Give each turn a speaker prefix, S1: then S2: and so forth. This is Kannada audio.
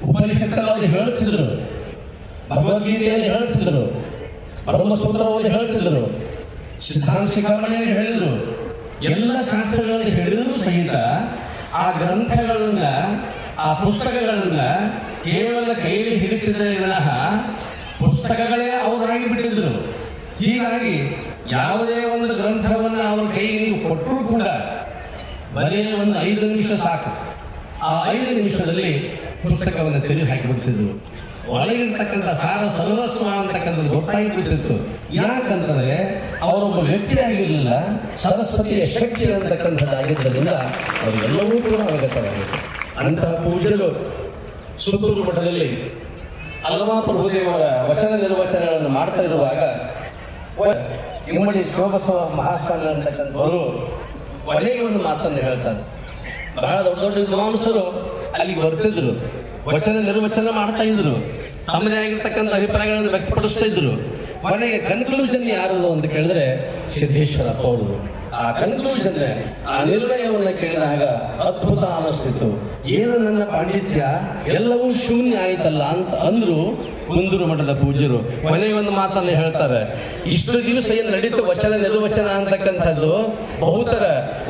S1: ಉಪನಿಷತ್ತಲ್ಲಿ ಹೇಳ್ತಿದ್ರು, ಭಗವದ್ಗೀತೆಯಲ್ಲಿ ಹೇಳ್ತಿದ್ರು, ಬ್ರಹ್ಮಸೂತ್ರವನ್ನು ಹೇಳ್ತಿದ್ರು, ಸಿದ್ಧಾಂತ ಶಿಖಾಮಣಿಯನ್ನು ಹೇಳಿದ್ರು, ಎಲ್ಲ ಶಾಸ್ತ್ರಗಳಲ್ಲಿ ಹೇಳಿದ್ರು ಸಹಿತ ಆ ಗ್ರಂಥಗಳನ್ನ, ಆ ಪುಸ್ತಕಗಳನ್ನ ಕೇವಲ ಕೈಯಲ್ಲಿ ಹಿಡಿತಿದ್ದರೆ ವಿನಃ ಪುಸ್ತಕಗಳೇ ಅವರಾಗಿ ಬಿಟ್ಟಿದ್ರು. ಹೀಗಾಗಿ ಯಾವುದೇ ಒಂದು ಗ್ರಂಥವನ್ನು ಅವ್ರ ಕೈಗೆ ನೀವು ಕೊಟ್ಟರೂ ಕೂಡ ಬರೀ ಒಂದು 5 ನಿಮಿಷ ಸಾಕು. ಆ 5 ನಿಮಿಷದಲ್ಲಿ ಪುಸ್ತಕವನ್ನು ತೆಗೆದು ಹಾಕಿಬಿಡ್ತಿದ್ರು. ಒಳಗಿರ್ತಕ್ಕಂಥ ಸಾರ ಸರ್ವಸ್ವ ಅಂತಕ್ಕಂಥದ್ದು ಗೊತ್ತಾಗಿ ಬಿಡ್ತಿತ್ತು. ಯಾಕಂತಂದ್ರೆ ಅವರೊಬ್ಬ ವ್ಯಕ್ತಿ ಆಗಿರಲಿಲ್ಲ, ಸರಸ್ವತಿಯ ಶಕ್ತಿ ಅಂತಕ್ಕಂಥದ್ದಾಗಿದ್ದರಿಂದ ಅವರೆಲ್ಲವೂ ಕೂಡ ಅವಗತವಾಗಿದೆ. ಅಂತಹ ಪೂಜ್ಯರು ಸುತ್ತೂರು ಮಠದಲ್ಲಿ ಅಲ್ಲಮಾ ಪ್ರಭುದೇವರ ವಚನ ನಿರ್ವಚನಗಳನ್ನು ಮಾಡ್ತಾ ಇರುವಾಗ ಇಮ್ಮಡಿ ಶಿವಬಸವ ಮಹಾಸ್ವಾಮಿ ಅಂತಕ್ಕಂಥವರು ಒಳ್ಳೆಯ ಒಂದು ಮಾತನ್ನು ಹೇಳ್ತಾರೆ. ಬಹಳ ದೊಡ್ಡ ದೊಡ್ಡ ವಿದ್ವಾಂಸರು ಅಲ್ಲಿಗೆ ಬರ್ತಿದ್ರು, ವಚನ ನಿರ್ವಚನ ಮಾಡ್ತಾ ಇದ್ರು, ತಮ್ಮದೇ ಆಗಿರ್ತಕ್ಕಂಥ ಅಭಿಪ್ರಾಯಗಳನ್ನು ವ್ಯಕ್ತಪಡಿಸ್ತಾ ಇದ್ರು. ಕೊನೆಗೆ ಕನ್ಕ್ಲೂಷನ್ ಯಾರು ಅಂತ ಕೇಳಿದ್ರೆ ಸಿದ್ದೇಶ್ವರಪ್ಪ ಅವರು. ಆ ಕನ್ಕ್ಲೂಷನ್, ಆ ನಿರ್ಣಯವನ್ನು ಕೇಳಿದಾಗ ಅದ್ಭುತ ಅನಿಸ್ತಿತ್ತು. ಏನು ನನ್ನ ಪಾಂಡಿತ್ಯ ಎಲ್ಲವೂ ಶೂನ್ಯ ಆಯ್ತಲ್ಲ ಅಂತ ಅಂದ್ರು ಕುಂದೂರು ಮಠದ ಪೂಜ್ಯರು. ಕೊನೆಯ ಒಂದು ಮಾತನ್ನು ಹೇಳ್ತಾರೆ, ಇಷ್ಟು ದಿವಸ ಏನು ನಡೀತು ವಚನ ನಿರ್ವಚನ ಅಂತಕ್ಕಂಥದ್ದು ಬಹುತರ